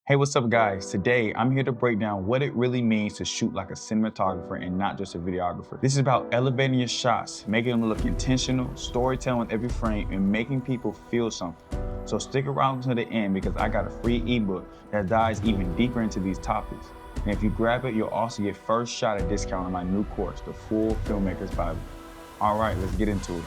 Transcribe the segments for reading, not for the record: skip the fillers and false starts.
Hey, what's up guys? Today, I'm here to break down what it really means to shoot like a cinematographer and not just a videographer. This is about elevating your shots, making them look intentional, storytelling with every frame, and making people feel something. So stick around to the end because I got a free ebook that dives even deeper into these topics. And if you grab it, you'll also get first shot at discount on my new course, The Full Filmmaker's Bible. All right, let's get into it.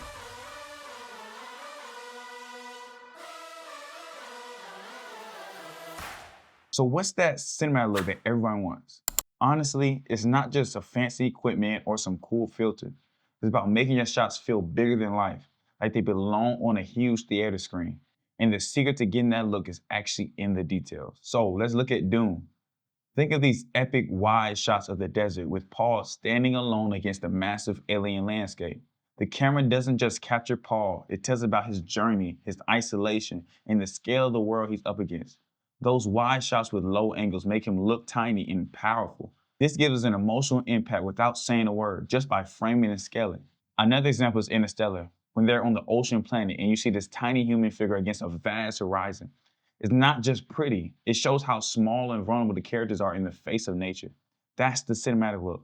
So what's that cinematic look that everyone wants? Honestly, it's not just a fancy equipment or some cool filter. It's about making your shots feel bigger than life, like they belong on a huge theater screen. And the secret to getting that look is actually in the details. So let's look at Dune. Think of these epic wide shots of the desert with Paul standing alone against a massive alien landscape. The camera doesn't just capture Paul, it tells about his journey, his isolation, and the scale of the world he's up against. Those wide shots with low angles make him look tiny and powerful. This gives us an emotional impact without saying a word, just by framing and scaling. Another example is Interstellar, when they're on the ocean planet and you see this tiny human figure against a vast horizon. It's not just pretty, it shows how small and vulnerable the characters are in the face of nature. That's the cinematic look.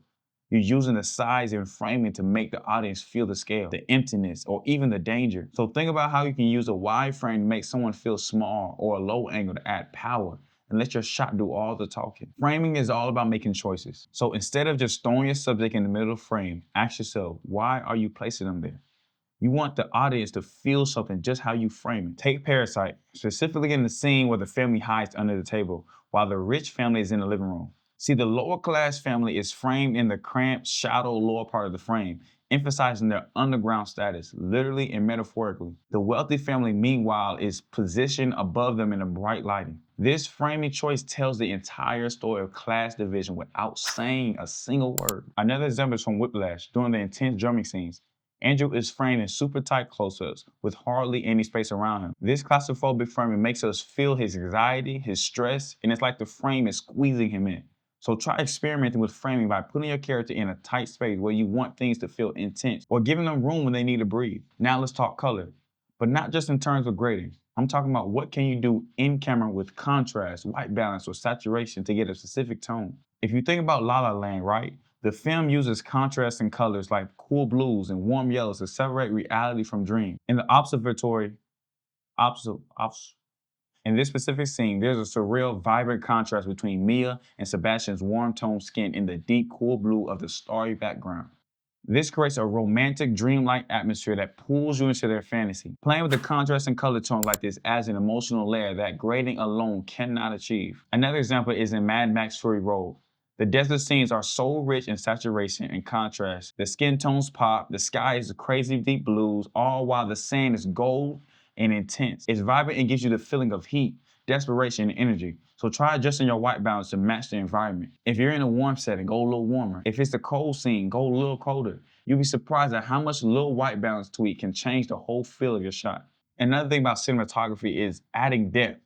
You're using the size and framing to make the audience feel the scale, the emptiness, or even the danger. So think about how you can use a wide frame to make someone feel small or a low angle to add power and let your shot do all the talking. Framing is all about making choices. So instead of just throwing your subject in the middle of the frame, ask yourself, why are you placing them there? You want the audience to feel something just how you frame it. Take Parasite, specifically in the scene where the family hides under the table while the rich family is in the living room. See, the lower class family is framed in the cramped, shadow lower part of the frame, emphasizing their underground status, literally and metaphorically. The wealthy family, meanwhile, is positioned above them in a bright lighting. This framing choice tells the entire story of class division without saying a single word. Another example is from Whiplash, during the intense drumming scenes. Andrew is framed in super tight close-ups with hardly any space around him. This claustrophobic framing makes us feel his anxiety, his stress, and it's like the frame is squeezing him in. So try experimenting with framing by putting your character in a tight space where you want things to feel intense or giving them room when they need to breathe. Now let's talk color, but not just in terms of grading. I'm talking about what can you do in camera with contrast, white balance, or saturation to get a specific tone. If you think about La La Land, right? The film uses contrasting colors like cool blues and warm yellows to separate reality from dream. In the observatory, in this specific scene, there's a surreal, vibrant contrast between Mia and Sebastian's warm-toned skin and the deep, cool blue of the starry background. This creates a romantic, dreamlike atmosphere that pulls you into their fantasy. Playing with the contrast and color tones like this adds an emotional layer that grading alone cannot achieve. Another example is in Mad Max Fury Road. The desert scenes are so rich in saturation and contrast. The skin tones pop, the sky is crazy deep blues, all while the sand is gold and intense. It's vibrant and gives you the feeling of heat, desperation, and energy. So try adjusting your white balance to match the environment. If you're in a warm setting, go a little warmer. If it's a cold scene, go a little colder. You'll be surprised at how much a little white balance tweak can change the whole feel of your shot. Another thing about cinematography is adding depth.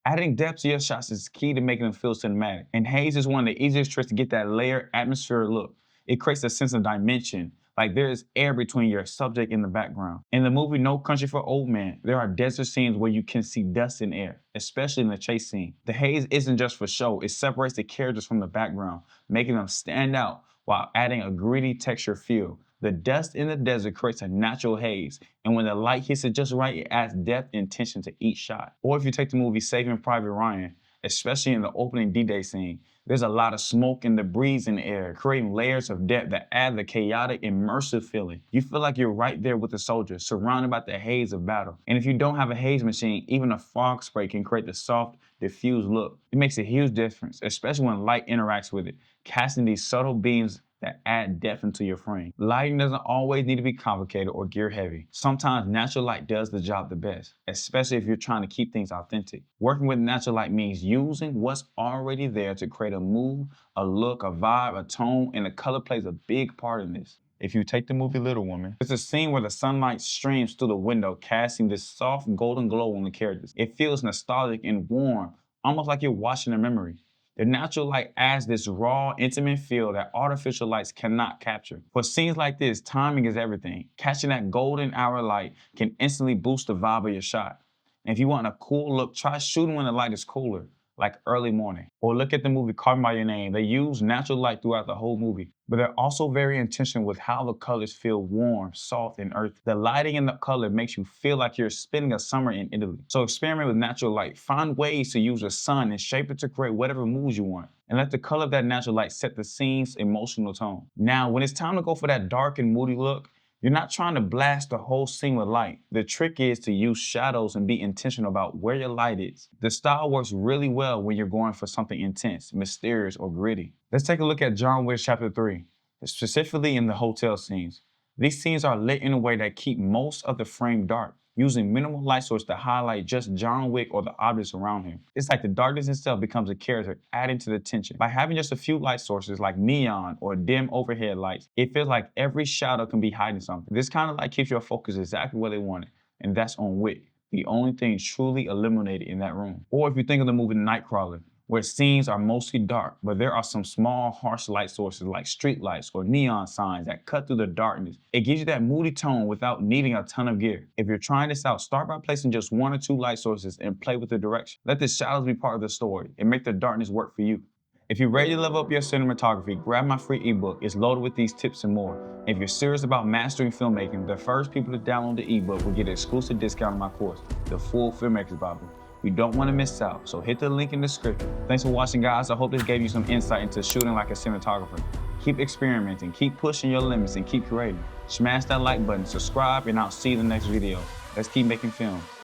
Adding depth to your shots is key to making them feel cinematic. And haze is one of the easiest tricks to get that layered atmospheric look. It creates a sense of dimension, like there is air between your subject and the background. In the movie No Country for Old Men, there are desert scenes where you can see dust and air, especially in the chase scene. The haze isn't just for show, it separates the characters from the background, making them stand out while adding a gritty texture feel. The dust in the desert creates a natural haze, and when the light hits it just right, it adds depth and tension to each shot. Or if you take the movie Saving Private Ryan, especially in the opening D-Day scene, there's a lot of smoke and debris in the air, creating layers of depth that add the chaotic, immersive feeling. You feel like you're right there with the soldiers, surrounded by the haze of battle. And if you don't have a haze machine, even a fog spray can create the soft, diffused look. It makes a huge difference, especially when light interacts with it, casting these subtle beams that add depth into your frame. Lighting doesn't always need to be complicated or gear heavy. Sometimes natural light does the job the best, especially if you're trying to keep things authentic. Working with natural light means using what's already there to create a mood, a look, a vibe, a tone, and the color plays a big part in this. If you take the movie Little Woman, there's a scene where the sunlight streams through the window, casting this soft golden glow on the characters. It feels nostalgic and warm, almost like you're watching a memory. The natural light adds this raw, intimate feel that artificial lights cannot capture. For scenes like this, timing is everything. Catching that golden hour light can instantly boost the vibe of your shot. And if you want a cool look, try shooting when the light is cooler. like early morning. Or look at the movie Call Me By Your Name. They use natural light throughout the whole movie, but they're also very intentional with how the colors feel warm, soft, and earthy. The lighting and the color makes you feel like you're spending a summer in Italy. So experiment with natural light. Find ways to use the sun and shape it to create whatever moods you want. And let the color of that natural light set the scene's emotional tone. Now, when it's time to go for that dark and moody look, you're not trying to blast the whole scene with light. The trick is to use shadows and be intentional about where your light is. The style works really well when you're going for something intense, mysterious, or gritty. Let's take a look at John Wick Chapter 3, specifically in the hotel scenes. These scenes are lit in a way that keep most of the frame dark, using minimal light source to highlight just John Wick or the objects around him. It's like the darkness itself becomes a character, adding to the tension. By having just a few light sources like neon or dim overhead lights, it feels like every shadow can be hiding something. This kind of light keeps your focus exactly where they want it, and that's on Wick, the only thing truly illuminated in that room. Or if you think of the movie Nightcrawler, where scenes are mostly dark, but there are some small, harsh light sources like street lights or neon signs that cut through the darkness. It gives you that moody tone without needing a ton of gear. If you're trying this out, start by placing just 1 or 2 light sources and play with the direction. Let the shadows be part of the story and make the darkness work for you. If you're ready to level up your cinematography, grab my free ebook. It's loaded with these tips and more. If you're serious about mastering filmmaking, the first people to download the ebook will get an exclusive discount on my course, The Full Filmmaker's Bible. You don't want to miss out, so hit the link in the description. Thanks for watching, guys. I hope this gave you some insight into shooting like a cinematographer. Keep experimenting, keep pushing your limits, and keep creating. Smash that like button, subscribe, and I'll see you in the next video. Let's keep making film.